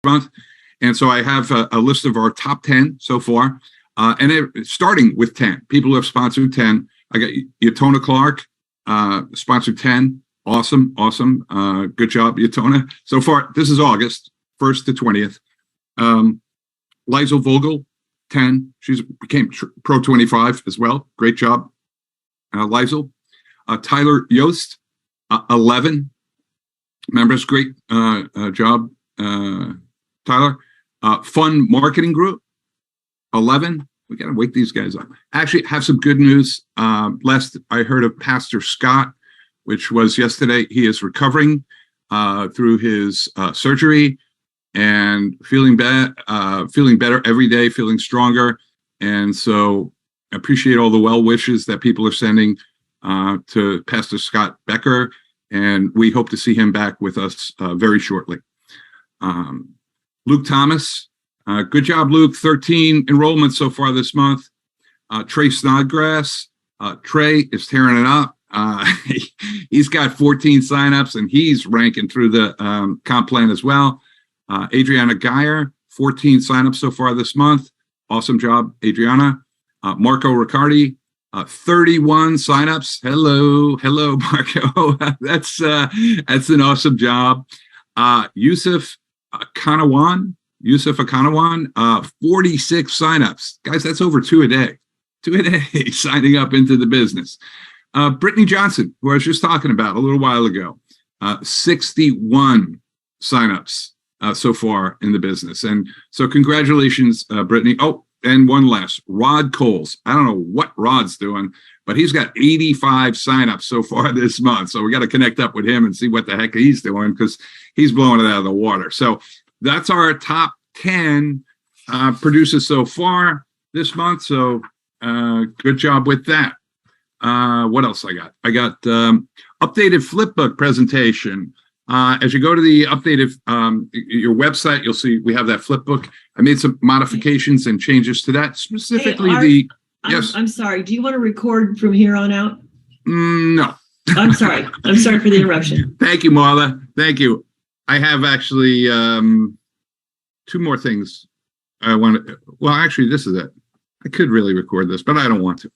month. And so I have a list of our top 10 so far. Starting with 10 people who have sponsored 10. I got Yatona Clark, sponsored 10. Awesome. Good job, Yatona. So far, this is August 1st to 20th. Liza Vogel, 10. She's became Pro 25 as well. Great job, Liza. Tyler Yost, 11. Members, great job, Tyler. Fun Marketing Group, 11. We got to wake these guys up. Actually, have some good news. Last I heard of Pastor Scott, which was yesterday. He is recovering through his surgery and feeling better every day, feeling stronger. And so I appreciate all the well wishes that people are sending to Pastor Scott Becker. And we hope to see him back with us very shortly. Luke Thomas, good job, Luke. 13 enrollments so far this month. Trey Snodgrass, Trey is tearing it up. He's got 14 signups and he's ranking through the comp plan as well. Adriana Geyer, 14 signups so far this month. Awesome job, Adriana. Marco Riccardi, 31 signups. Hello, Marco. That's an awesome job. Yusuf Akanawan, 46 signups. Guys, that's over 2 a day. 2 a day signing up into the business. Brittany Johnson, who I was just talking about a little while ago, 61 signups so far in the business. And so congratulations, Brittany. Oh, and one last, Rod Coles. I don't know what Rod's doing, but he's got 85 signups so far this month. So we got to connect up with him and see what the heck he's doing because he's blowing it out of the water. So that's our top 10 producers so far this month. So good job with that. What else I got? I got updated flipbook presentation. As you go to the updated your website, you'll see we have that flipbook. I made some modifications and changes to that, specifically yes. I'm sorry. Do you want to record from here on out? No. I'm sorry. I'm sorry for the interruption. Thank you, Marla. Thank you. I have actually 2 more things I want to. Well, actually, this is it. I could really record this, but I don't want to.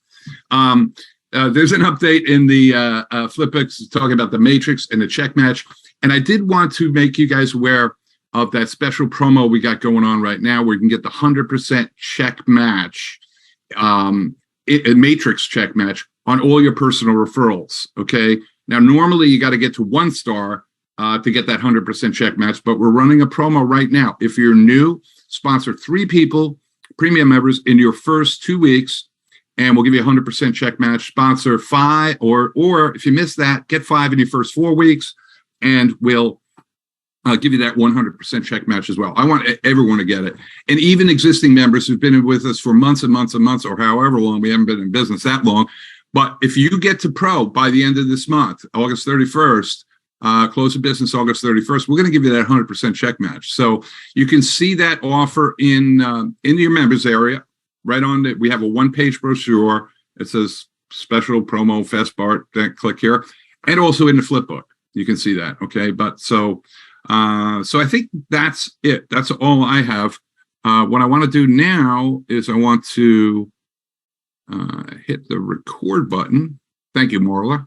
There's an update in the flipbooks talking about the matrix and the check match. And I did want to make you guys aware of that special promo we got going on right now where you can get the 100% check match, a matrix check match on all your personal referrals. Okay. Now, normally you got to get to 1 star to get that 100% check match, but we're running a promo right now. If you're new, sponsor 3 people, premium members in your first 2 weeks, and we'll give you a 100% check match. Sponsor 5, or if you miss that, get 5 in your first 4 weeks, and we'll give you that 100% check match as well. I want everyone to get it. And even existing members who've been with us for months and months and months, or however long, we haven't been in business that long. But if you get to pro by the end of this month, August 31st, close of business August 31st, we're going to give you that 100% check match. So you can see that offer in your members area. Right on it, we have a 1-page brochure. It says special promo Fast Bart. Click here, and also in the flip book, you can see that. Okay, but so I think that's it. That's all I have. What I want to do now is I want to hit the record button. Thank you, Marla.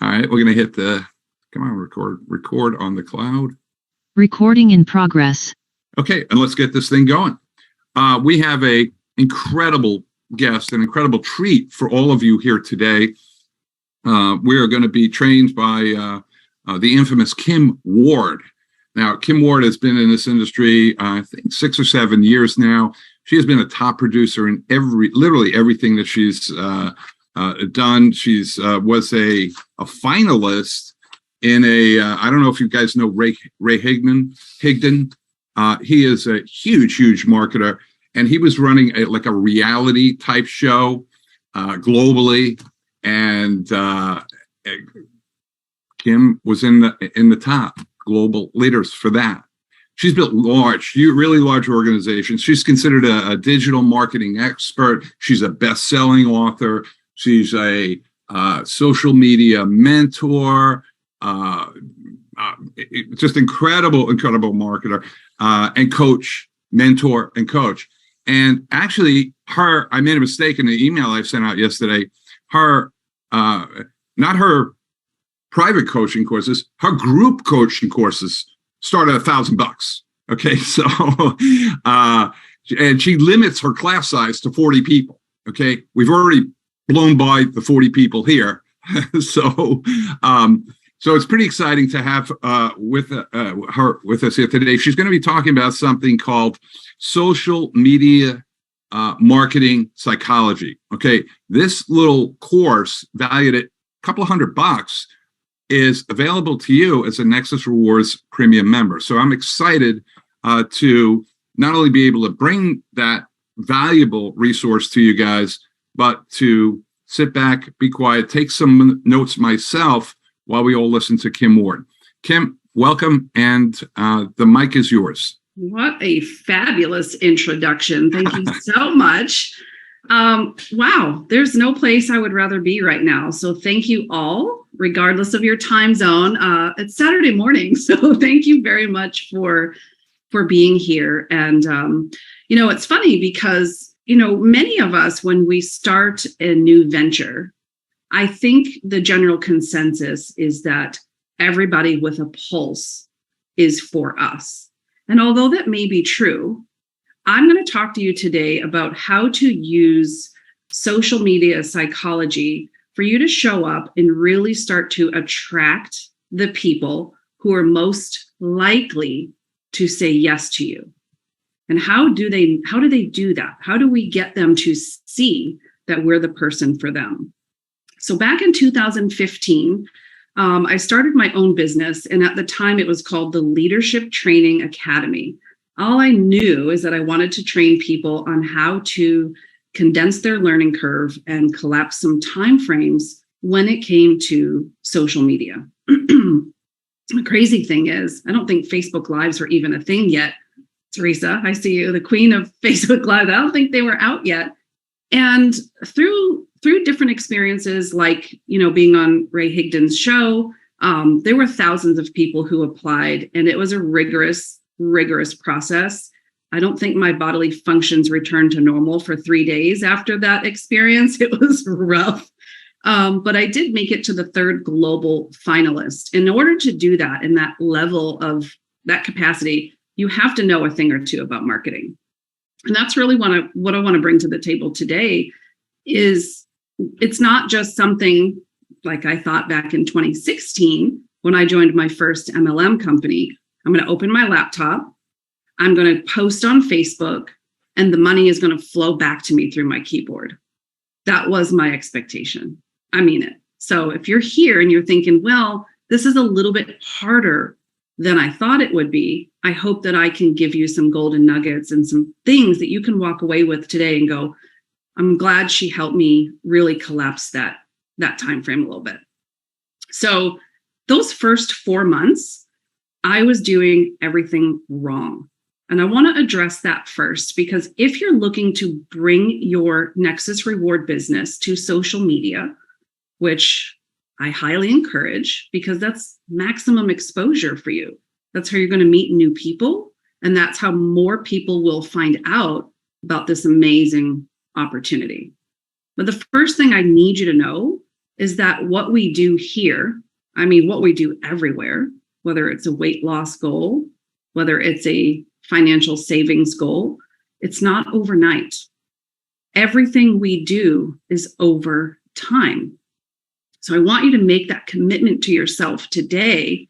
All right, we're gonna hit the record on the cloud. Recording in progress. Okay, and let's get this thing going. We have a incredible guest, an incredible treat for all of you here today. We are going to be trained by the infamous Kim Ward. Now, Kim Ward has been in this industry, I think 6 or 7 years now. She has been a top producer in literally everything that she's done. She's was a finalist in I don't know if you guys know Ray Higdon. He is a huge marketer, and he was running a reality type show globally, and Kim was in the top global leaders for that. She's built really large organizations. She's considered a digital marketing expert. She's a best-selling author. She's a social media mentor. just incredible marketer, and coach, mentor and coach. And actually I made a mistake in the email I sent out yesterday. Not her private coaching courses, her group coaching courses start at $1,000. Okay. So, and she limits her class size to 40 people. Okay. We've already blown by the 40 people here. So it's pretty exciting to have her with us here today. She's going to be talking about something called social media marketing psychology. Okay, this little course, valued at a couple of $100, is available to you as a Nexus Rewards Premium member. So I'm excited to not only be able to bring that valuable resource to you guys, but to sit back, be quiet, take some notes myself while we all listen to Kim Ward. Kim, welcome, and the mic is yours. What a fabulous introduction. Thank you so much. Wow, there's no place I would rather be right now. So thank you all, regardless of your time zone. It's Saturday morning, so thank you very much for being here. And, it's funny because, many of us, when we start a new venture, I think the general consensus is that everybody with a pulse is for us. And although that may be true, I'm going to talk to you today about how to use social media psychology for you to show up and really start to attract the people who are most likely to say yes to you. And how do they do that? How do we get them to see that we're the person for them? So back in 2015, I started my own business, and at the time it was called the Leadership Training Academy. All I knew is that I wanted to train people on how to condense their learning curve and collapse some timeframes when it came to social media. The crazy thing is, I don't think Facebook Lives were even a thing yet. Teresa, I see you, the queen of Facebook Live. I don't think they were out yet. And through different experiences, like, being on Ray Higdon's show, there were thousands of people who applied, and it was a rigorous process. I don't think my bodily functions returned to normal for 3 days after that experience. It was rough. But I did make it to the third global finalist. In order to do that in that level of that capacity, you have to know a thing or two about marketing. And that's really what I want to bring to the table today. Is it's not just something like I thought back in 2016 when I joined my first MLM company. I'm going to open my laptop, I'm going to post on Facebook, and the money is going to flow back to me through my keyboard. That was my expectation. I mean it. So if you're here and you're thinking, well, this is a little bit harder than I thought it would be, I hope that I can give you some golden nuggets and some things that you can walk away with today and go, I'm glad she helped me really collapse that time frame a little bit. So those first 4 months, I was doing everything wrong. And I want to address that first, because if you're looking to bring your Nexus Reward business to social media, which I highly encourage, because that's maximum exposure for you. That's how you're going to meet new people. And that's how more people will find out about this amazing opportunity. But the first thing I need you to know is that what we do here, what we do everywhere, whether it's a weight loss goal, whether it's a financial savings goal, it's not overnight. Everything we do is over time. So I want you to make that commitment to yourself today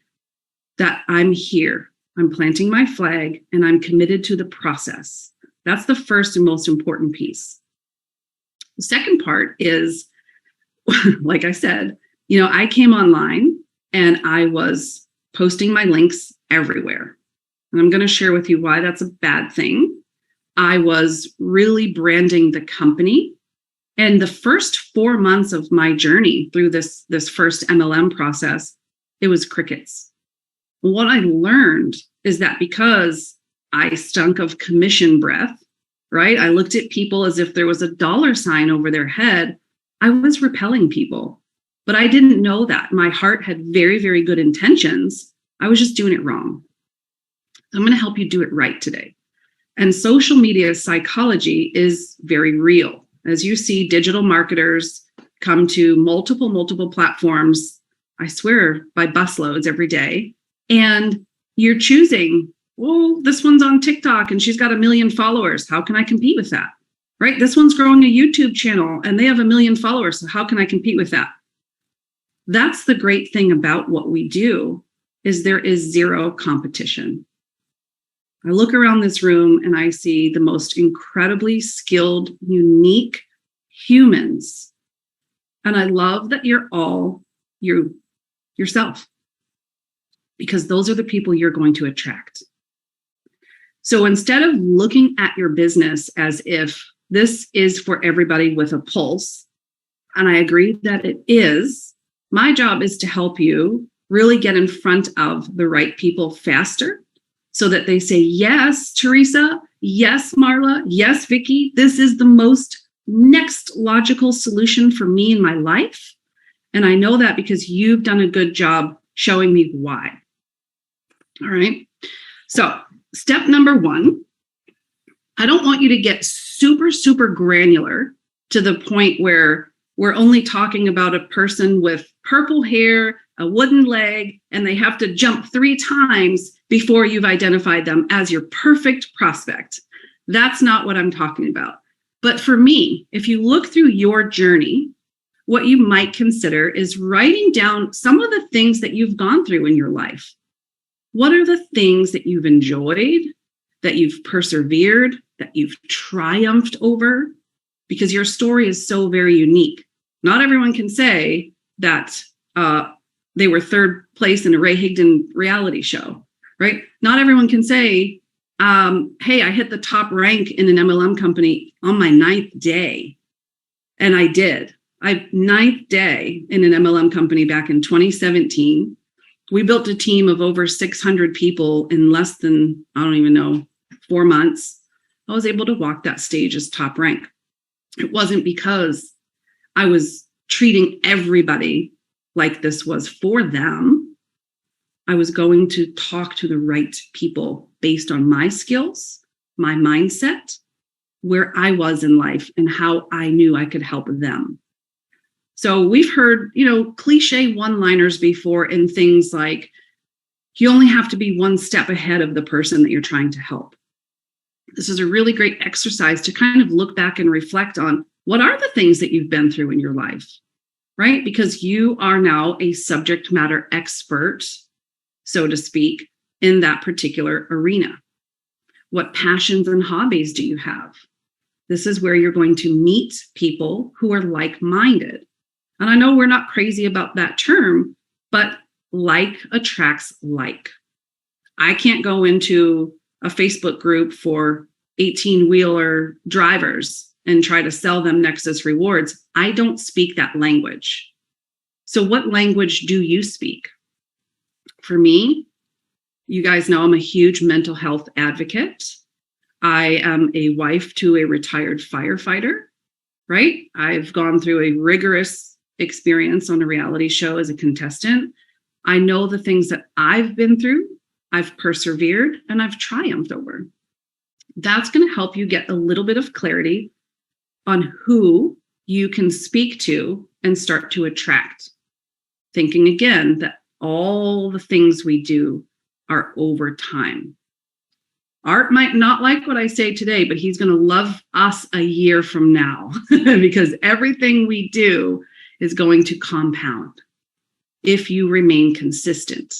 that I'm here, I'm planting my flag, and I'm committed to the process. That's the first and most important piece. The second part is, like I said, I came online and I was posting my links everywhere. And I'm going to share with you why that's a bad thing. I was really branding the company. And the first 4 months of my journey through this first MLM process, it was crickets. What I learned is that because I stunk of commission breath, right? I looked at people as if there was a dollar sign over their head. I was repelling people, but I didn't know that. My heart had very, very good intentions. I was just doing it wrong. I'm going to help you do it right today. And social media psychology is very real. As you see, digital marketers come to multiple platforms, I swear, by busloads every day. And you're choosing, well, this one's on TikTok and she's got 1 million followers. How can I compete with that? Right? This one's growing a YouTube channel and they have 1 million followers. So how can I compete with that? That's the great thing about what we do, is there is zero competition. I look around this room and I see the most incredibly skilled, unique humans. And I love that you're all yourself, because those are the people you're going to attract. So instead of looking at your business as if this is for everybody with a pulse, and I agree that it is, my job is to help you really get in front of the right people faster so that they say, yes, Teresa, yes, Marla, yes, Vicky, this is the most next logical solution for me in my life. And I know that because you've done a good job showing me why. All right. So step number 1, I don't want you to get super granular to the point where we're only talking about a person with purple hair, a wooden leg, and they have to jump 3 times before you've identified them as your perfect prospect. That's not what I'm talking about. But for me, if you look through your journey, what you might consider is writing down some of the things that you've gone through in your life. What are the things that you've enjoyed, that you've persevered, that you've triumphed over? Because your story is so very unique. Not everyone can say that they were 3rd place in a Ray Higdon reality show, right? Not everyone can say, hey, I hit the top rank in an MLM company on my 9th day. And I did. 9th day in an MLM company back in 2017. We built a team of over 600 people in less than, I don't even know, 4 months. I was able to walk that stage as top rank. It wasn't because I was treating everybody like this was for them. I was going to talk to the right people based on my skills, my mindset, where I was in life, and how I knew I could help them. So we've heard, cliche one-liners before in things like, you only have to be 1 step ahead of the person that you're trying to help. This is a really great exercise to kind of look back and reflect on what are the things that you've been through in your life, right? Because you are now a subject matter expert, so to speak, in that particular arena. What passions and hobbies do you have? This is where you're going to meet people who are like-minded. And I know we're not crazy about that term, but like attracts like. I can't go into a Facebook group for 18-wheeler drivers and try to sell them Nexus rewards. I don't speak that language. So what language do you speak? For me, you guys know I'm a huge mental health advocate. I am a wife to a retired firefighter, right? I've gone through a rigorous experience on a reality show as a contestant. I know the things that I've been through, I've persevered, and I've triumphed over. That's going to help you get a little bit of clarity on who you can speak to and start to attract. Thinking again that all the things we do are over time. Art might not like what I say today, but he's going to love us a year from now because everything we do is going to compound if you remain consistent.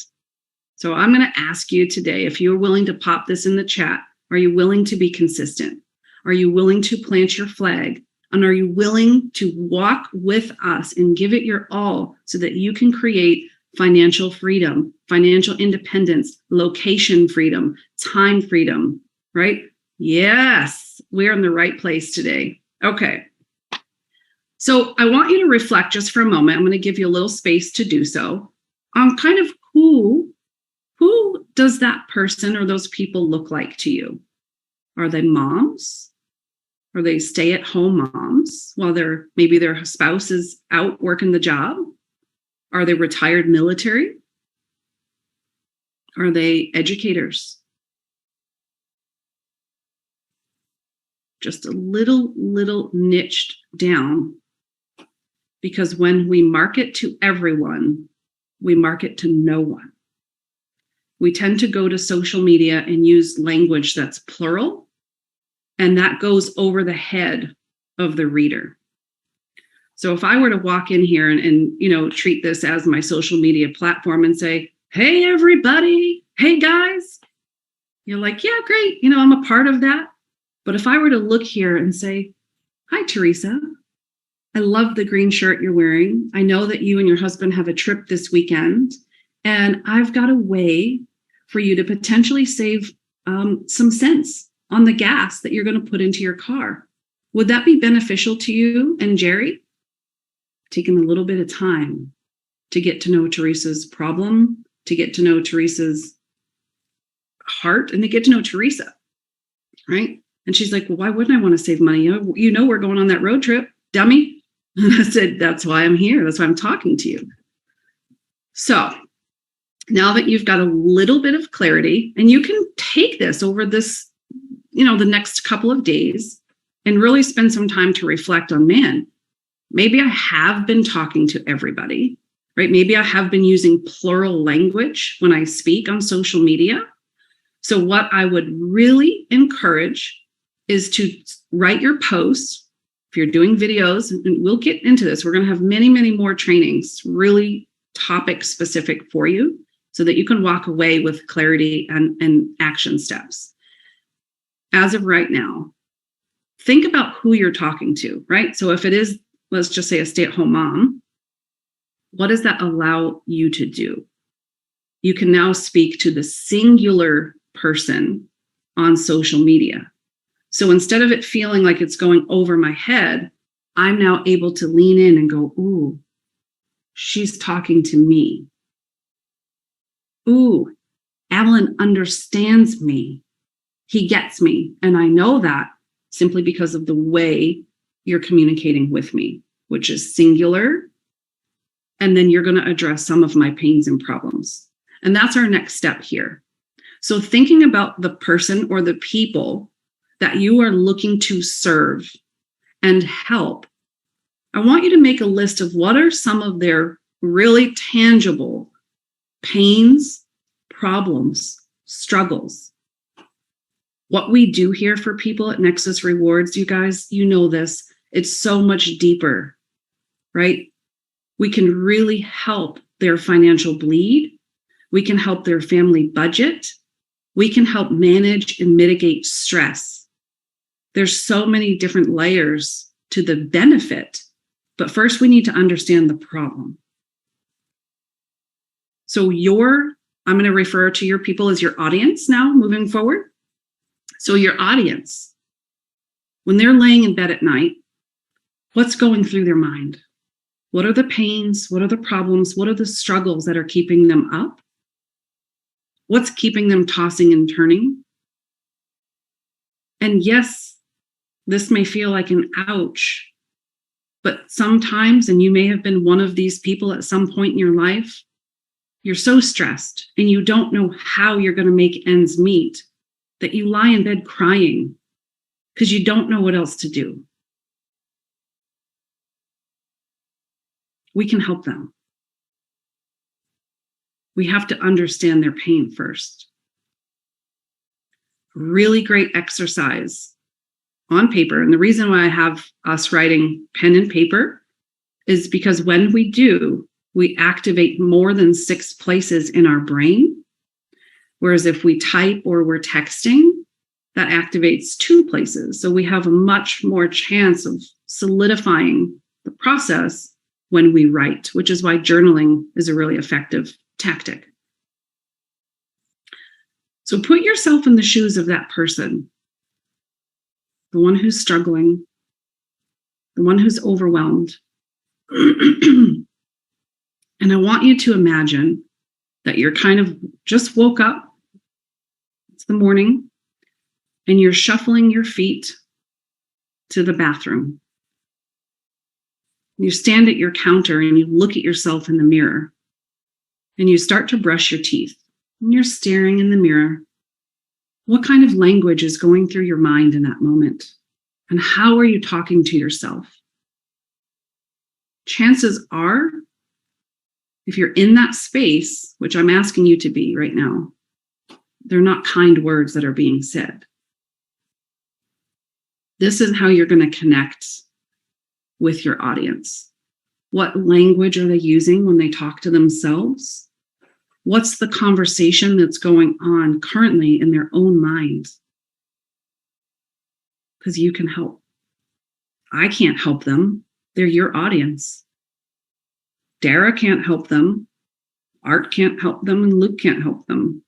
So I'm going to ask you today, if you're willing to pop this in the chat, are you willing to be consistent? Are you willing to plant your flag? And are you willing to walk with us and give it your all so that you can create financial freedom, financial independence, location freedom, time freedom, right? Yes, we're in the right place today. Okay. So I want you to reflect just for a moment. I'm going to give you a little space to do so on kind of who does that person or those people look like to you? Are they moms? Are they stay-at-home moms while maybe their spouse is out working the job? Are they retired military? Are they educators? Just a little niched down. Because when we market to everyone, we market to no one. We tend to go to social media and use language that's plural, and that goes over the head of the reader. So if I were to walk in here and treat this as my social media platform and say, hey, everybody, hey, guys, you're like, yeah, great. I'm a part of that. But if I were to look here and say, hi, Teresa, I love the green shirt you're wearing. I know that you and your husband have a trip this weekend, and I've got a way for you to potentially save some cents on the gas that you're going to put into your car. Would that be beneficial to you and Jerry? Taking a little bit of time to get to know Teresa's problem, to get to know Teresa's heart, and to get to know Teresa, right? And she's like, well, why wouldn't I want to save money? We're going on that road trip, dummy. And I said, that's why I'm here. That's why I'm talking to you. So now that you've got a little bit of clarity, and you can take this over this, the next couple of days and really spend some time to reflect on, man, maybe I have been talking to everybody, right? Maybe I have been using plural language when I speak on social media. So what I would really encourage is to write your posts. If you're doing videos, and we'll get into this, we're going to have many, many more trainings, really topic specific for you, so that you can walk away with clarity and action steps. As of right now, think about who you're talking to, right? So if it is, let's just say, a stay-at-home mom, what does that allow you to do? You can now speak to the singular person on social media. So instead of it feeling like it's going over my head, I'm now able to lean in and go, ooh, she's talking to me. Ooh, Alan understands me. He gets me. And I know that simply because of the way you're communicating with me, which is singular. And then you're going to address some of my pains and problems. And that's our next step here. So thinking about the person or the people that you are looking to serve and help, I want you to make a list of what are some of their really tangible pains, problems, struggles. What we do here for people at Nexus Rewards, you guys, you know this, it's so much deeper, right? We can really help their financial bleed. We can help their family budget. We can help manage and mitigate stress. There's so many different layers to the benefit, but first we need to understand the problem. So I'm going to refer to your people as your audience now moving forward. So your audience, when they're laying in bed at night, what's going through their mind? What are the pains? What are the problems? What are the struggles that are keeping them up? What's keeping them tossing and turning? And yes, this may feel like an ouch, but sometimes, and you may have been one of these people at some point in your life, you're so stressed and you don't know how you're going to make ends meet that you lie in bed crying because you don't know what else to do. We can help them. We have to understand their pain first. Really great exercise on paper. And the reason why I have us writing pen and paper is because when we do, we activate more than 6 places in our brain. Whereas if we type or we're texting, that activates 2 places. So we have a much more chance of solidifying the process when we write, which is why journaling is a really effective tactic. So put yourself in the shoes of that person, the one who's struggling, the one who's overwhelmed. And I want you to imagine that you're kind of just woke up. It's the morning, and you're shuffling your feet to the bathroom. You stand at your counter and you look at yourself in the mirror, and you start to brush your teeth. when you're staring in the mirror, what kind of language is going through your mind in that moment? And how are you talking to yourself? Chances are, if you're in that space, which I'm asking you to be right now, they're not kind words that are being said. This is how you're going to connect with your audience. What language are they using when they talk to themselves? What's the conversation that's going on currently in their own minds? Because you can help. I can't help them. They're your audience. Dara can't help them. Art can't help them. And Luke can't help them.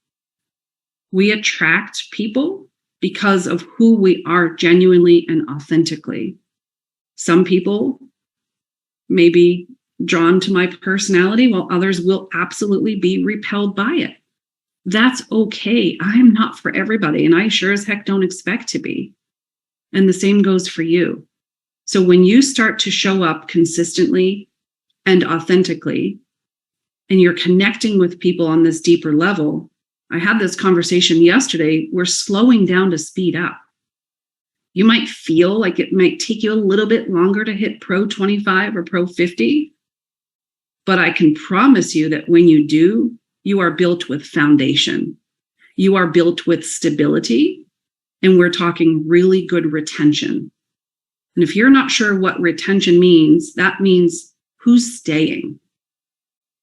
We attract people because of who we are genuinely and authentically. Some people may be drawn to my personality, while others will absolutely be repelled by it. That's okay. I am not for everybody, and I sure as heck don't expect to be. And the same goes for you. So when you start to show up consistently and authentically, and you're connecting with people on this deeper level, I had this conversation yesterday, we're slowing down to speed up. You might feel like it might take you a little bit longer to hit Pro 25 or Pro 50, but I can promise you that when you do, you are built with foundation. You are built with stability, and we're talking really good retention. And if you're not sure what retention means, that means who's staying.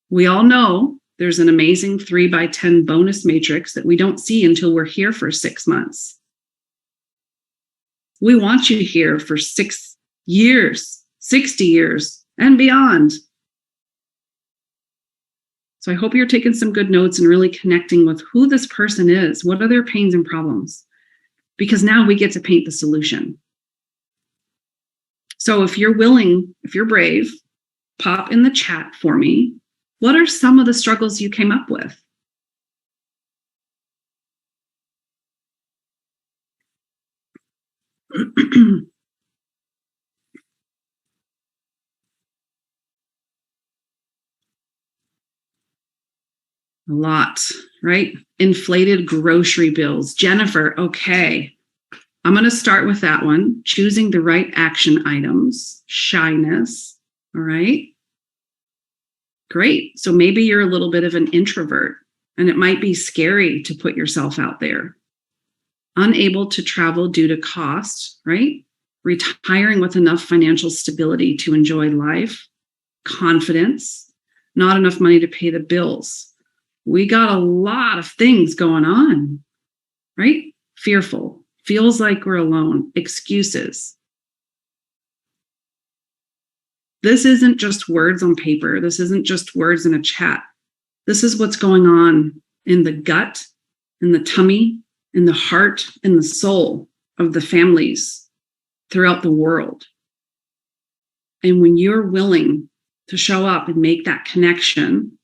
We all know there's an amazing 3x10 bonus matrix that we don't see until we're here for 6 months. We want you here for 6 years, 60 years, and beyond. So I hope you're taking some good notes and really connecting with who this person is. What are their pains and problems? Because now we get to paint the solution. So if you're willing, if you're brave, pop in the chat for me. What are some of the struggles you came up with? A lot, right? Inflated grocery bills. Jennifer, okay. I'm going to start with that one. Choosing the right action items. Shyness. All right. Great. So maybe you're a little bit of an introvert, and it might be scary to put yourself out there. Unable to travel due to cost, right? Retiring with enough financial stability to enjoy life. Confidence. Not enough money to pay the bills. We got a lot of things going on, right? Fearful. Feels like we're alone. Excuses. This isn't just words on paper. This isn't just words in a chat. This is what's going on in the gut, in the tummy, in the heart, in the soul of the families throughout the world. And when you're willing to show up and make that connection,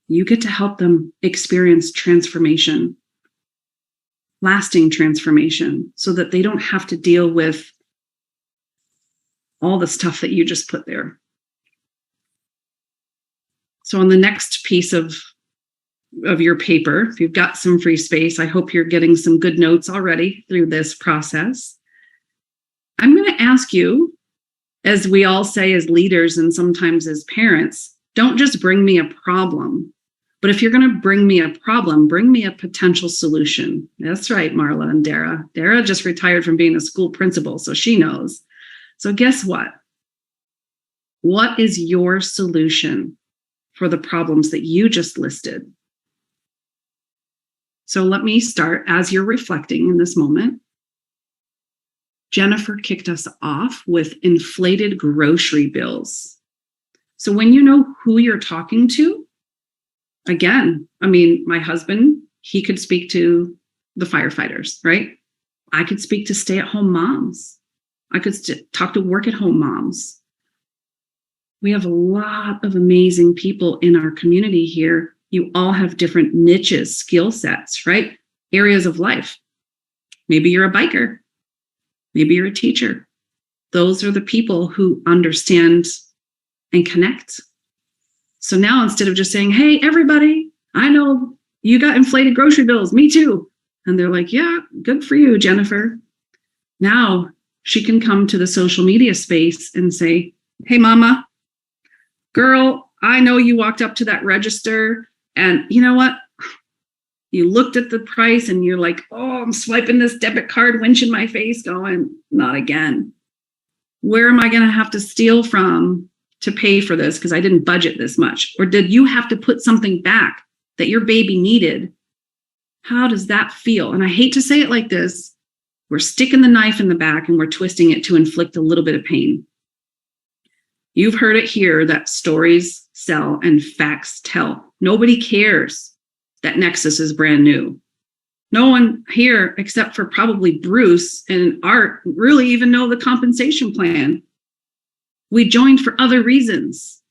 you get to help them experience transformation, lasting transformation, so that they don't have to deal with all the stuff that you just put there. So on the next piece of your paper, if you've got some free space, I hope you're getting some good notes already through this process. I'm going to ask you, as we all say as leaders and sometimes as parents, don't just bring me a problem. But if you're going to bring me a problem, bring me a potential solution. That's right, Marla and Dara. Dara just retired from being a school principal, so she knows. So guess what? What is your solution for the problems that you just listed? So let me start as you're reflecting in this moment. Jennifer kicked us off with inflated grocery bills. So when you know who you're talking to, again, I mean, my husband, he could speak to the firefighters, right? I could speak to stay-at-home moms. I could talk to work-at-home moms. We have a lot of amazing people in our community here. You all have different niches, skill sets, right? Areas of life. Maybe you're a biker. Maybe you're a teacher. Those are the people who understand and connect. So now instead of just saying, hey, everybody, I know you got inflated grocery bills. Me too. And they're like, yeah, good for you, Jennifer. Now she can come to the social media space and say, hey, mama, girl, I know you walked up to that register and you know what? You looked at the price and you're like, oh, I'm swiping this debit card, winch in my face going, not again. Where am I going to have to steal from to pay for this because I didn't budget this much? Or did you have to put something back that your baby needed? How does that feel? And I hate to say it like this. We're sticking the knife in the back and we're twisting it to inflict a little bit of pain. You've heard it here that stories sell and facts tell. Nobody cares that Nexus is brand new. No one here, except for probably Bruce and Art, really even know the compensation plan. We joined for other reasons.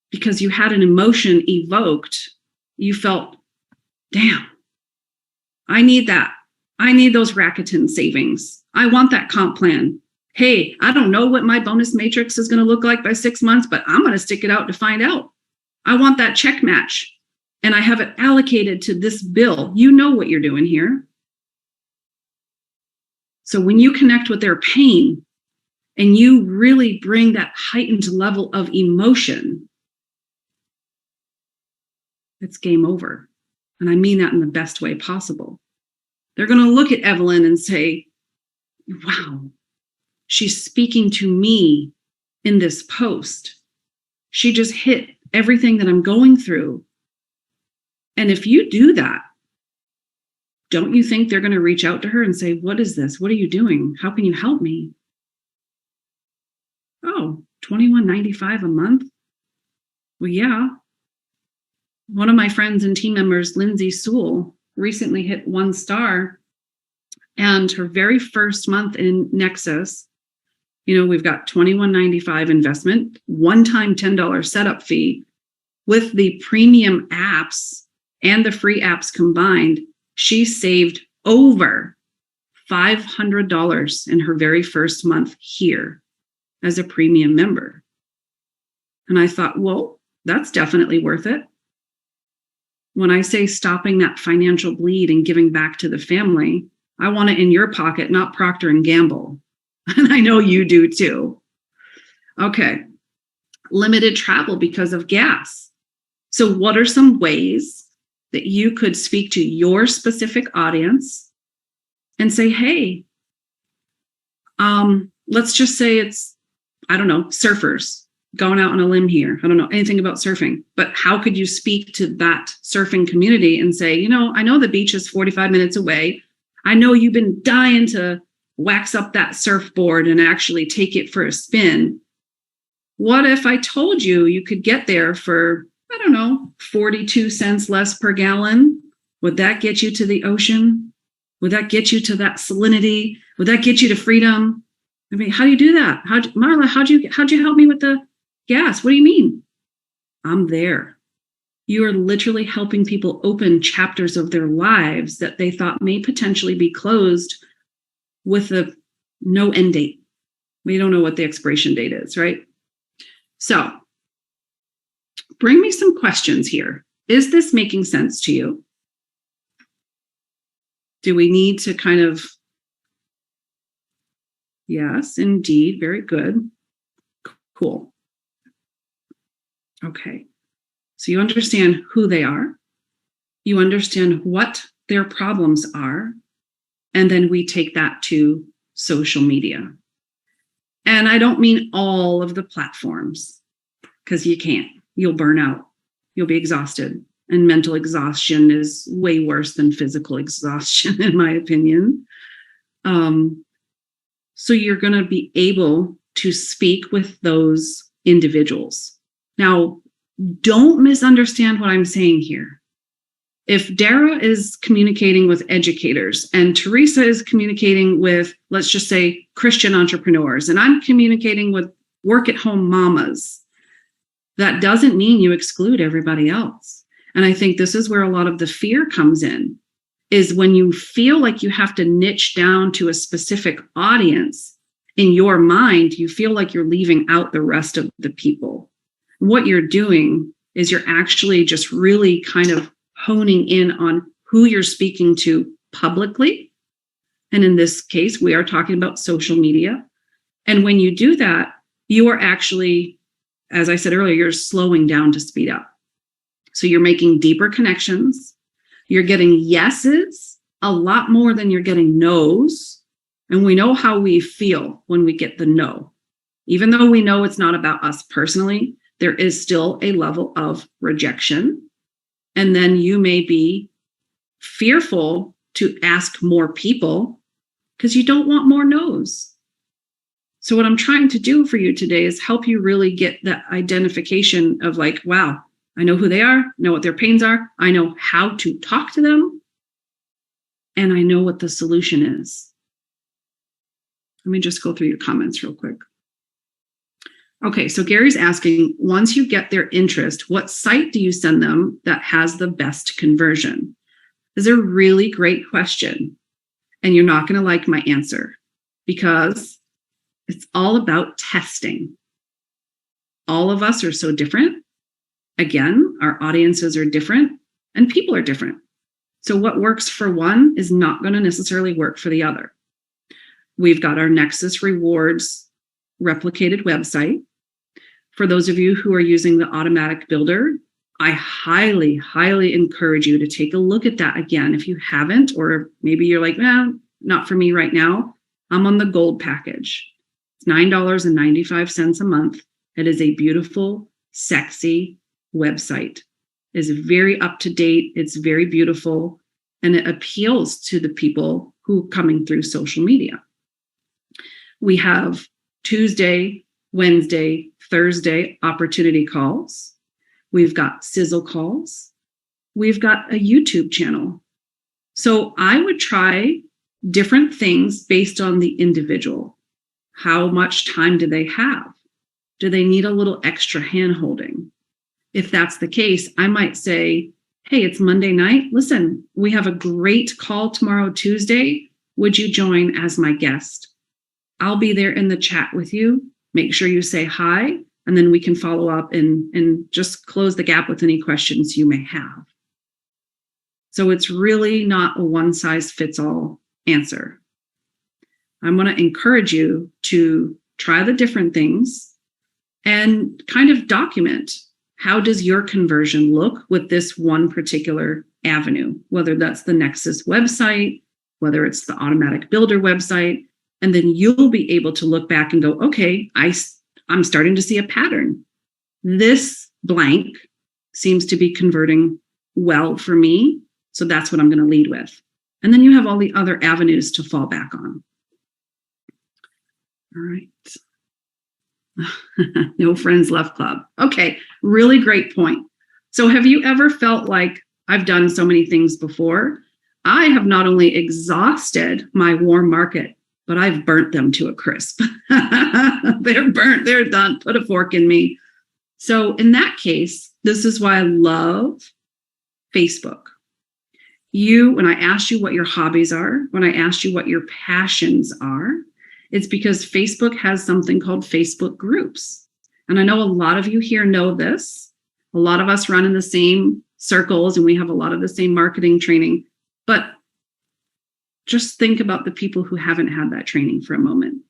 Because you had an emotion evoked. You felt, damn, I need that. I need those Rakuten savings. I want that comp plan. Hey, I don't know what my bonus matrix is going to look like by 6 months, but I'm going to stick it out to find out. I want that check match. And I have it allocated to this bill. You know what you're doing here. So when you connect with their pain and you really bring that heightened level of emotion, it's game over. And I mean that in the best way possible. They're going to look at Evelyn and say, wow, she's speaking to me in this post. She just hit everything that I'm going through. And if you do that, don't you think they're going to reach out to her and say, what is this? What are you doing? How can you help me? Oh, $21.95 a month? Well, yeah. One of my friends and team members, Lindsay Sewell, recently hit 1 star. And her very first month in Nexus, we've got $21.95 investment, one-time $10 setup fee. With the premium apps and the free apps combined, she saved over $500 in her very first month here as a premium member. And I thought, well, that's definitely worth it. When I say stopping that financial bleed and giving back to the family, I want it in your pocket, not Procter and Gamble. And I know you do too. Okay. Limited travel because of gas. So what are some ways that you could speak to your specific audience and say, hey, let's just say it's, I don't know, surfers going out on a limb here. I don't know anything about surfing, but how could you speak to that surfing community and say, I know the beach is 45 minutes away. I know you've been dying to wax up that surfboard and actually take it for a spin. What if I told you you could get there for, 42 cents less per gallon? Would that get you to the ocean? Would that get you to that salinity? Would that get you to freedom? I mean, how do you do that? Marla, how'd you help me with the gas? What do you mean? I'm there. You are literally helping people open chapters of their lives that they thought may potentially be closed with a no end date. We don't know what the expiration date is, right? So bring me some questions here. Is this making sense to you? Do we need to kind of, yes, indeed, very good. Cool. Okay. So you understand who they are. You understand what their problems are. And then we take that to social media. And I don't mean all of the platforms, because you can't. You'll burn out. You'll be exhausted. And mental exhaustion is way worse than physical exhaustion, in my opinion. So you're going to be able to speak with those individuals. Now, don't misunderstand what I'm saying here. If Dara is communicating with educators and Teresa is communicating with, let's just say, Christian entrepreneurs, and I'm communicating with work-at-home mamas, that doesn't mean you exclude everybody else. And I think this is where a lot of the fear comes in, is when you feel like you have to niche down to a specific audience. In your mind, you feel like you're leaving out the rest of the people. What you're doing is you're actually just really kind of honing in on who you're speaking to publicly. And in this case, we are talking about social media. And when you do that, you are actually, as I said earlier, you're slowing down to speed up. So you're making deeper connections. You're getting yeses a lot more than you're getting no's. And we know how we feel when we get the no. Even though we know it's not about us personally, there is still a level of rejection. And then you may be fearful to ask more people because you don't want more no's. So what I'm trying to do for you today is help you really get that identification of like, wow, I know who they are, know what their pains are, I know how to talk to them, and I know what the solution is. Let me just go through your comments real quick. Okay, so Gary's asking, once you get their interest, what site do you send them that has the best conversion? This is a really great question. And you're not going to like my answer because it's all about testing. All of us are so different. Again, our audiences are different and people are different. So what works for one is not going to necessarily work for the other. We've got our Nexus Rewards replicated website. For those of you who are using the automatic builder, I highly, highly encourage you to take a look at that again. If you haven't, or maybe you're like, not for me right now, I'm on the gold package. It's $9.95 a month. It is a beautiful, sexy website. It is very up to date. It's very beautiful. And it appeals to the people who are coming through social media. We have Tuesday, Wednesday, Thursday opportunity calls. We've got sizzle calls. We've got a YouTube channel. So I would try different things based on the individual. How much time do they have? Do they need a little extra hand-holding? If that's the case, I might say, hey, it's Monday night. Listen, we have a great call tomorrow, Tuesday. Would you join as my guest? I'll be there in the chat with you. Make sure you say hi, and then we can follow up and just close the gap with any questions you may have. So it's really not a one-size-fits-all answer. I'm going to encourage you to try the different things and kind of document how does your conversion look with this one particular avenue, whether that's the Nexus website, whether it's the automatic builder website, and then you'll be able to look back and go, okay, I'm starting to see a pattern. This blank seems to be converting well for me, so that's what I'm going to lead with. And then you have all the other avenues to fall back on. All right. No friends left club. Okay, really great point. So have you ever felt like I've done so many things before? I have not only exhausted my warm market, but I've burnt them to a crisp. They're burnt, they're done, put a fork in me. So in that case, this is why I love Facebook. When I asked you what your hobbies are, when I asked you what your passions are, it's because Facebook has something called Facebook groups. And I know a lot of you here know this. A lot of us run in the same circles and we have a lot of the same marketing training. But just think about the people who haven't had that training for a moment.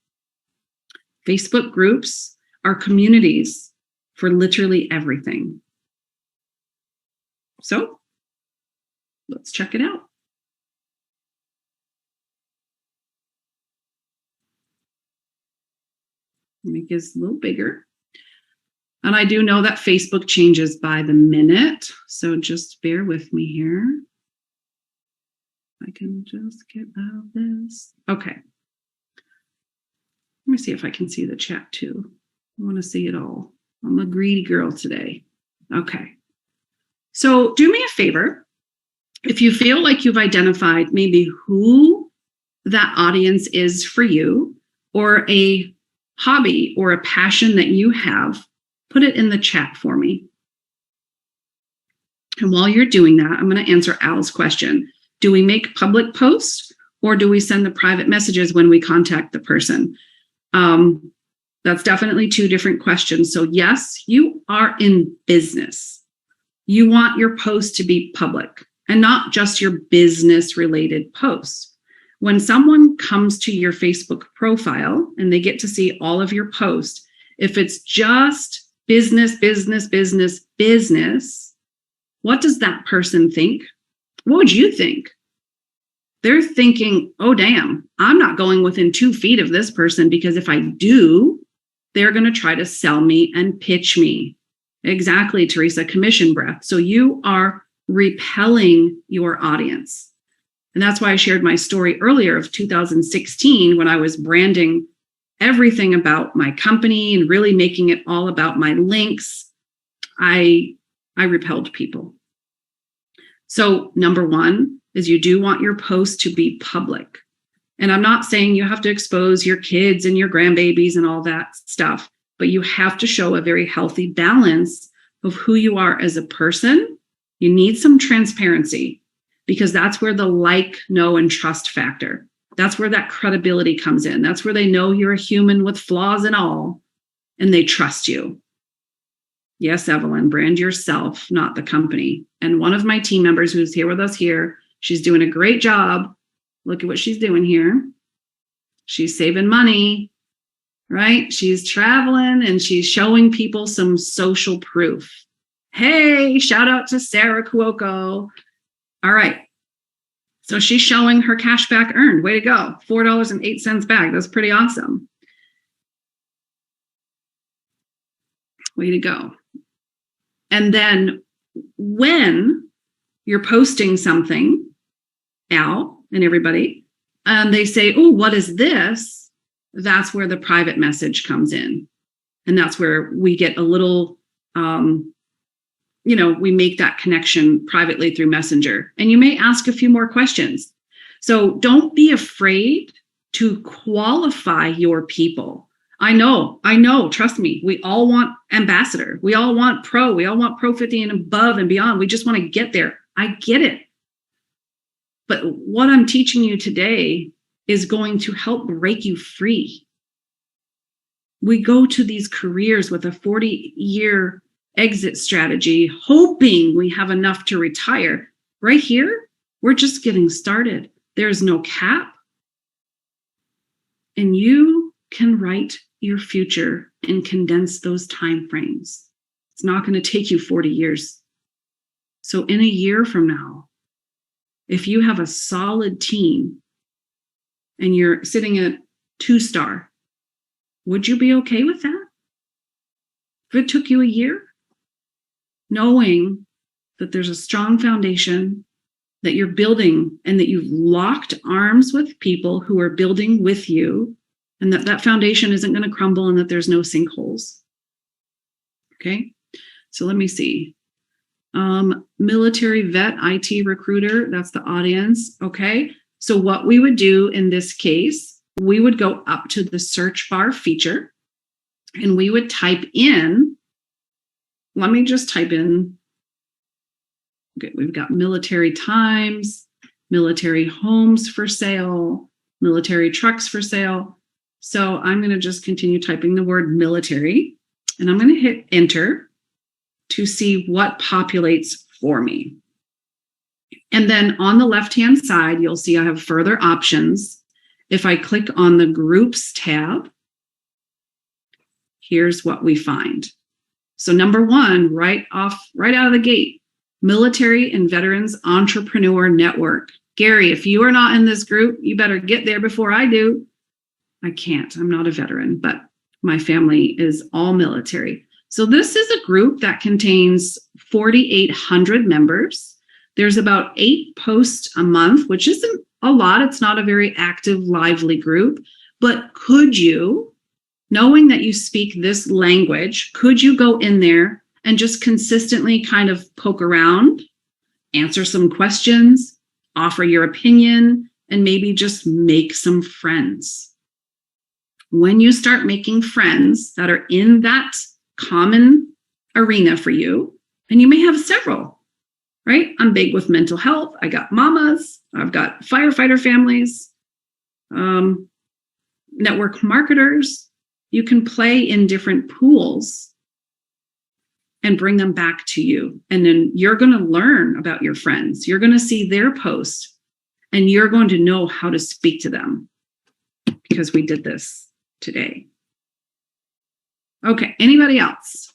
Facebook groups are communities for literally everything. So let's check it out. Make this a little bigger. And I do know that Facebook changes by the minute, so just bear with me here. I can just get out of this. Okay. Let me see if I can see the chat too. I want to see it all. I'm a greedy girl today. Okay. So do me a favor. If you feel like you've identified maybe who that audience is for you, or a hobby or a passion that you have, put it in the chat for me. And while you're doing that, I'm going to answer Al's question. Do we make public posts or do we send the private messages when we contact the person? That's definitely two different questions. So yes, you are in business. You want your post to be public and not just your business related posts. When someone comes to your Facebook profile and they get to see all of your posts, if it's just business, business, business, business, what does that person think? What would you think? They're thinking, oh, damn, I'm not going within 2 feet of this person because if I do, they're going to try to sell me and pitch me. Exactly, Teresa, commission breath. So you are repelling your audience. And that's why I shared my story earlier of 2016 when I was branding everything about my company and really making it all about my links. I repelled people. So number one is you do want your post to be public. And I'm not saying you have to expose your kids and your grandbabies and all that stuff, but you have to show a very healthy balance of who you are as a person. You need some transparency because that's where the like, know, and trust factor, that's where that credibility comes in. That's where they know you're a human with flaws and all, and they trust you. Yes, Evelyn, brand yourself, not the company. And one of my team members who's here with us here, she's doing a great job. Look at what she's doing here. She's saving money, right? She's traveling and she's showing people some social proof. Hey, shout out to Sarah Cuoco. All right. So she's showing her cash back earned. Way to go. $4.08 back. That's pretty awesome. Way to go. And then when you're posting something out and everybody, and they say, oh, what is this? That's where the private message comes in. And that's where we get a little, we make that connection privately through Messenger. And you may ask a few more questions. So don't be afraid to qualify your people. I know, trust me, we all want ambassador. We all want pro. We all want pro 50 and above and beyond. We just want to get there. I get it. But what I'm teaching you today is going to help break you free. We go to these careers with a 40-year exit strategy, hoping we have enough to retire. Right here, we're just getting started. There's no cap. And you can write your future and condense those time frames. It's not going to take you 40 years. So in a year from now, if you have a solid team and you're sitting at 2-star, would you be okay with that? If it took you a year, knowing that there's a strong foundation that you're building and that you've locked arms with people who are building with you, and that foundation isn't going to crumble and that there's no sinkholes. Okay, so let me see. Military vet, IT recruiter, that's the audience. Okay, so what we would do in this case, we would go up to the search bar feature and we would type in, let me just type in, okay, we've got military times, military homes for sale, military trucks for sale. So I'm going to just continue typing the word military and I'm going to hit enter to see what populates for me. And then on the left-hand side, you'll see I have further options. If I click on the groups tab, here's what we find. So number one, right out of the gate, Military and Veterans Entrepreneur Network. Gary, if you are not in this group, you better get there before I do. I can't, I'm not a veteran, but my family is all military. So this is a group that contains 4,800 members. There's about 8 posts a month, which isn't a lot. It's not a very active, lively group. But could you, knowing that you speak this language, could you go in there and just consistently kind of poke around, answer some questions, offer your opinion, and maybe just make some friends? When you start making friends that are in that common arena for you, and you may have several, right? I'm big with mental health. I got mamas, I've got firefighter families, network marketers. You can play in different pools and bring them back to you. And then you're going to learn about your friends. You're going to see their posts and you're going to know how to speak to them because we did this today. Okay, anybody else?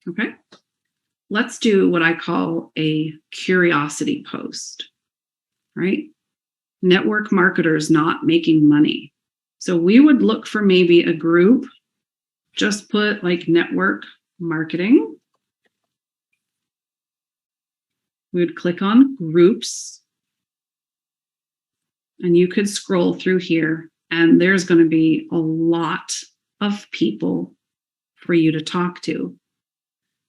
Okay, let's do what I call a curiosity post, right? Network marketers not making money. So we would look for maybe a group, just put like network marketing. We would click on groups and you could scroll through here and there's going to be a lot of people for you to talk to.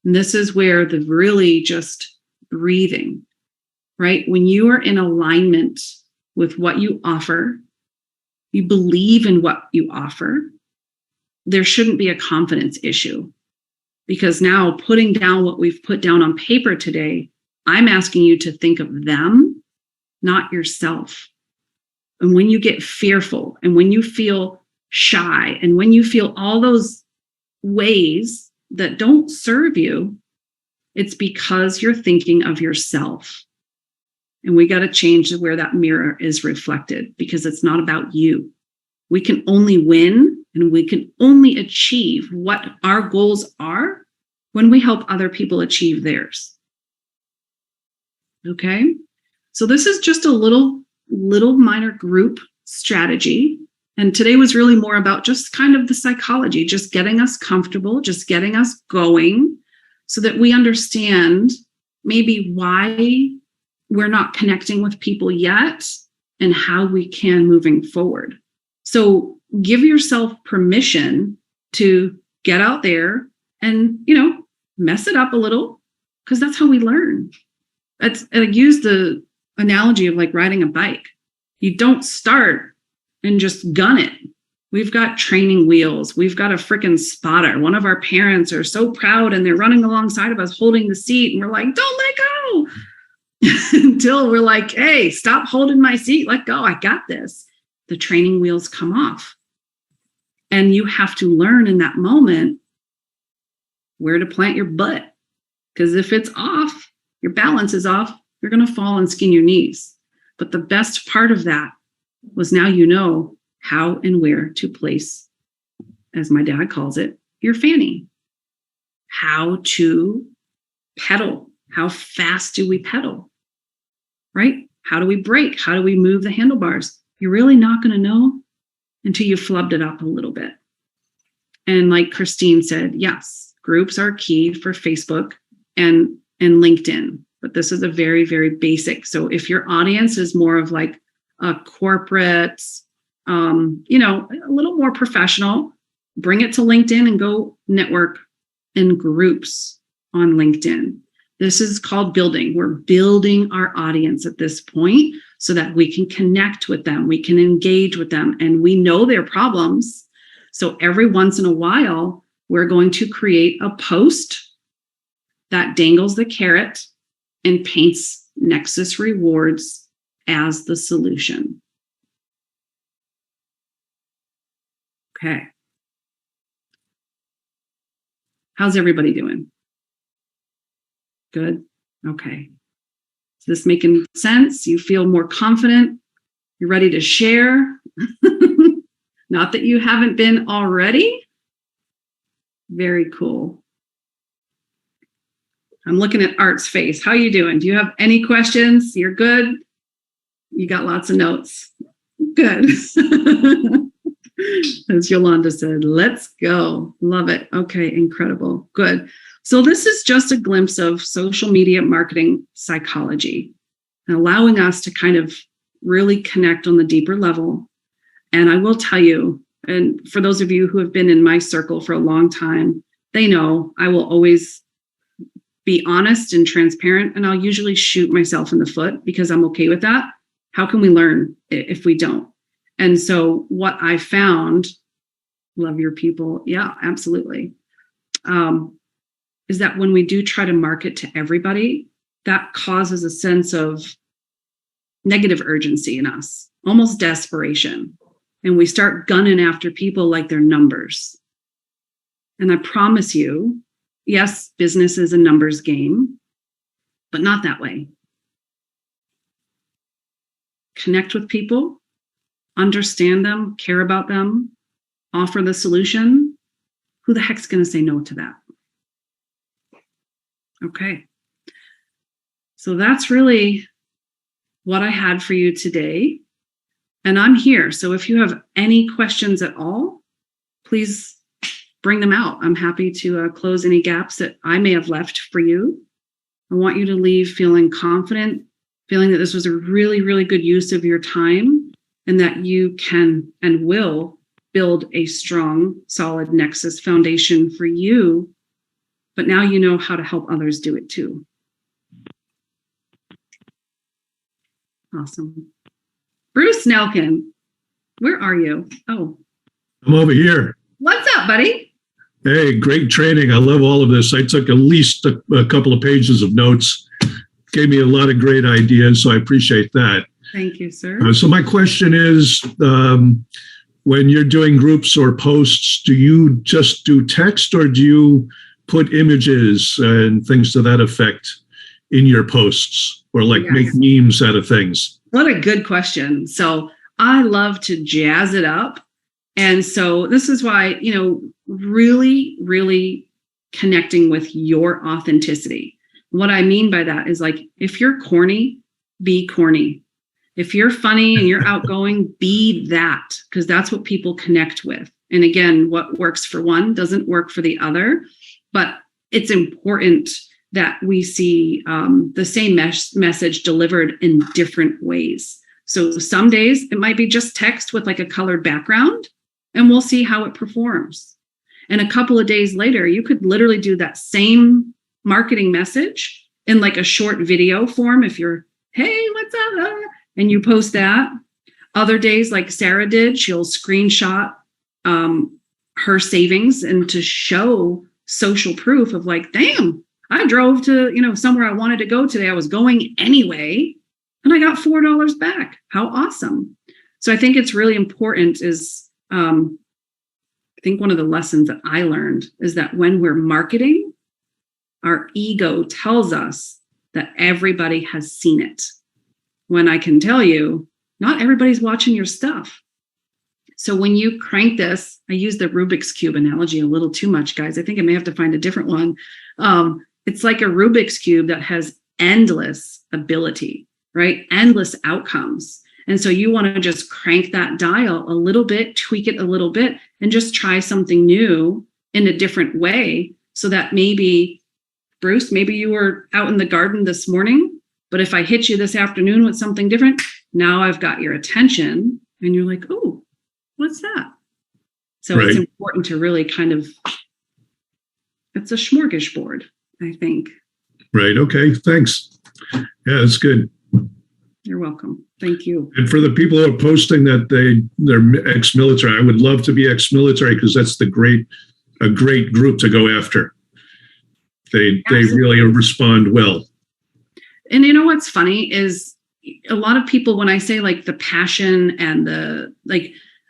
And this is where the really just breathing, right? When you are in alignment with what you offer, you believe in what you offer, there shouldn't be a confidence issue. Because now putting down what we've put down on paper today, I'm asking you to think of them, not yourself. And when you get fearful and when you feel shy and when you feel all those ways that don't serve you, it's because you're thinking of yourself. And we got to change where that mirror is reflected because it's not about you. We can only win and we can only achieve what our goals are when we help other people achieve theirs. Okay? So this is just a little minor group strategy. And today was really more about just kind of the psychology, just getting us comfortable, just getting us going so that we understand maybe why we're not connecting with people yet and how we can moving forward. So give yourself permission to get out there and, mess it up a little because that's how we learn. I use the analogy of like riding a bike. You don't start and just gun it. We've got training wheels. We've got a freaking spotter. One of our parents are so proud and they're running alongside of us holding the seat and we're like, don't let go. Until we're like, hey, stop holding my seat, let go, I got this. The training wheels come off. And you have to learn in that moment where to plant your butt. Because if it's off, your balance is off, you're going to fall and skin your knees. But the best part of that was now you know how and where to place, as my dad calls it, your fanny. How to pedal. How fast do we pedal, right? How do we brake? How do we move the handlebars? You're really not going to know until you flubbed it up a little bit. And like Christine said, yes, groups are key for Facebook and LinkedIn, but this is a very, very basic. So if your audience is more of like a corporate, a little more professional, bring it to LinkedIn and go network in groups on LinkedIn. This is called building. We're building our audience at this point so that we can connect with them. We can engage with them and we know their problems. So every once in a while, we're going to create a post that dangles the carrot and paints Nexus rewards as the solution. Okay. How's everybody doing? Good. Okay. Is this making sense? You feel more confident? You're ready to share? Not that you haven't been already. Very cool. I'm looking at Art's face. How you doing? Do you have any questions? You're good? You got lots of notes. Good. As Yolanda said, let's go. Love it. Okay, incredible. Good. So this is just a glimpse of social media marketing psychology and allowing us to kind of really connect on the deeper level. And I will tell you, and for those of you who have been in my circle for a long time, they know I will always be honest and transparent, and I'll usually shoot myself in the foot because I'm okay with that. How can we learn if we don't? And so what I found, love your people. Yeah, absolutely. Is that when we do try to market to everybody, that causes a sense of negative urgency in us, almost desperation. And we start gunning after people like they're numbers. And I promise you, yes, business is a numbers game, but not that way. Connect with people, understand them, care about them, offer the solution. Who the heck's going to say no to that? Okay. So that's really what I had for you today. And I'm here. So if you have any questions at all, please bring them out. I'm happy to close any gaps that I may have left for you. I want you to leave feeling confident, feeling that this was a really, really good use of your time, and that you can and will build a strong, solid Nexus foundation for you. But now you know how to help others do it too. Awesome. Bruce Nelkin, where are you? Oh, I'm over here. What's up, buddy? Hey, great training. I love all of this. I took at least a couple of pages of notes. Gave me a lot of great ideas, so I appreciate that. Thank you, sir. So my question is, when you're doing groups or posts, do you just do text, or do you put images and things to that effect in your posts, or like make memes out of things? What a good question. So I love to jazz it up. And so this is why, really, really connecting with your authenticity. What I mean by that is, like, if you're corny, be corny. If you're funny and you're outgoing, be that, because that's what people connect with. And again, what works for one doesn't work for the other, but it's important that we see the same message delivered in different ways. So some days it might be just text with like a colored background, and we'll see how it performs. And a couple of days later, you could literally do that same marketing message in like a short video form. If you're, hey, what's up? And you post that. Other days, like Sarah did, she'll screenshot her savings and to show social proof of like, damn, I drove to, somewhere I wanted to go today. I was going anyway, and I got $4 back. How awesome. So I think it's really important is, I think one of the lessons that I learned is that when we're marketing, our ego tells us that everybody has seen it. When I can tell you, not everybody's watching your stuff. So when you crank this, I use the Rubik's Cube analogy a little too much, guys. I think I may have to find a different one. It's like a Rubik's Cube that has endless ability, right? Endless outcomes. And so you want to just crank that dial a little bit, tweak it a little bit, and just try something new in a different way, so that maybe, Bruce, maybe you were out in the garden this morning, but if I hit you this afternoon with something different, now I've got your attention and you're like, oh, what's that? So Right. It's important to really it's a smorgasbord, I think. Right. Okay. Thanks. Yeah, that's good. You're welcome. Thank you. And for the people who are posting that they're ex-military, I would love to be ex-military, because that's a great group to go after. They really respond well. And you know what's funny is a lot of people, when I say like the passion and the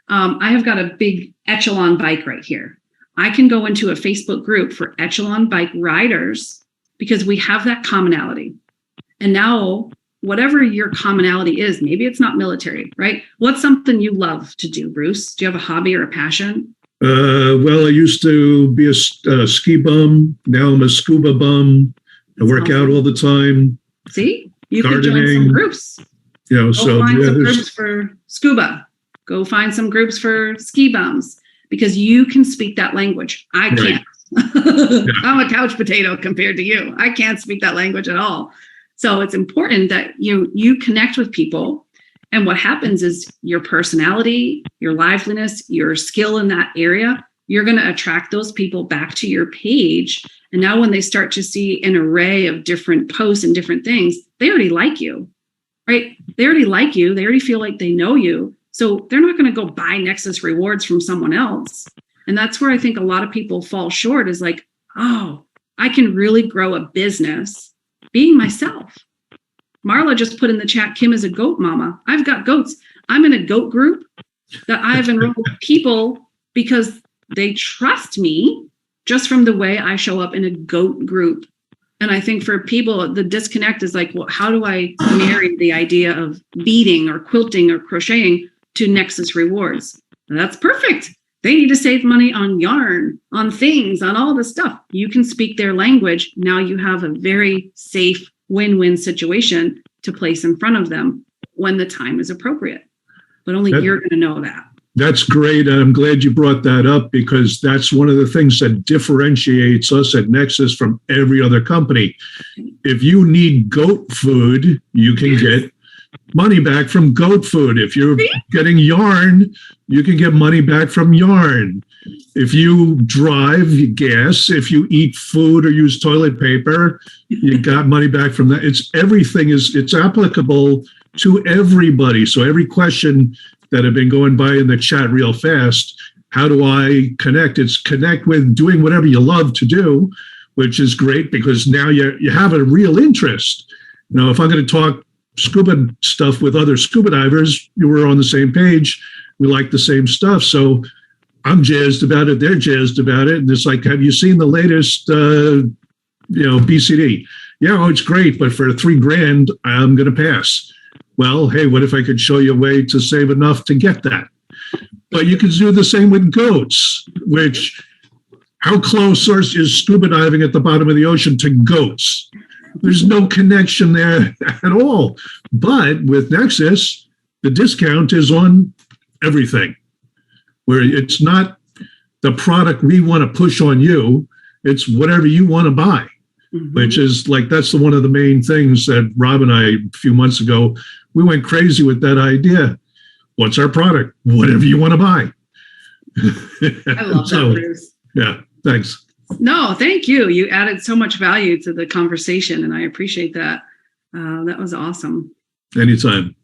I have got a big Echelon bike right here. I can go into a Facebook group for Echelon bike riders because we have that commonality. And now, whatever your commonality is, maybe it's not military, right? What's something you love to do, Bruce? Do you have a hobby or a passion? Well, I used to be a ski bum. Now I'm a scuba bum. I work out all the time. See, you gardening. Could join some groups. Go find some groups for scuba. Go find some groups for ski bums, because you can speak that language. I can't. Right. I'm a couch potato compared to you. I can't speak that language at all. So it's important that you connect with people. And what happens is your personality, your liveliness, your skill in that area, you're going to attract those people back to your page. And now when they start to see an array of different posts and different things, they already like you, right? They already like you. They already feel like they know you. So they're not going to go buy Nexus rewards from someone else. And that's where I think a lot of people fall short, is like, oh, I can really grow a business being myself. Marla just put in the chat, Kim is a goat mama. I've got goats. I'm in a goat group that I've enrolled people because they trust me just from the way I show up in a goat group. And I think for people, the disconnect is like, well, how do I marry the idea of beading or quilting or crocheting to Nexus rewards? That's perfect. They need to save money on yarn, on things, on all this stuff. You can speak their language. Now you have a very safe win-win situation to place in front of them when the time is appropriate. But only you're going to know that. That's great. And I'm glad you brought that up, because that's one of the things that differentiates us at Nexus from every other company. If you need goat food, you can get money back from goat food. If you're getting yarn, you can get money back from yarn. If you drive, you gas. If you eat food or use toilet paper, you got money back from that. It's applicable to everybody. So every question that have been going by in the chat real fast, how do I connect? It's connect with doing whatever you love to do, which is great, because now you have a real interest. You know, if I'm going to talk scuba stuff with other scuba divers, we're on the same page. We like the same stuff. So I'm jazzed about it. They're jazzed about it. And it's like, have you seen the latest, BCD? Yeah, oh, it's great, but for $3,000, I'm going to pass. Well, hey, what if I could show you a way to save enough to get that? But you can do the same with goats, which, how close is scuba diving at the bottom of the ocean to goats? There's no connection there at all. But with Nexus, the discount is on everything, where it's not the product we want to push on you, it's whatever you want to buy. Mm-hmm. Which is like, that's one of the main things that Rob and I, a few months ago, we went crazy with that idea. What's our product? Whatever you want to buy. I love that, Bruce. Yeah, thanks. No, thank you. You added so much value to the conversation, and I appreciate that. That was awesome. Anytime.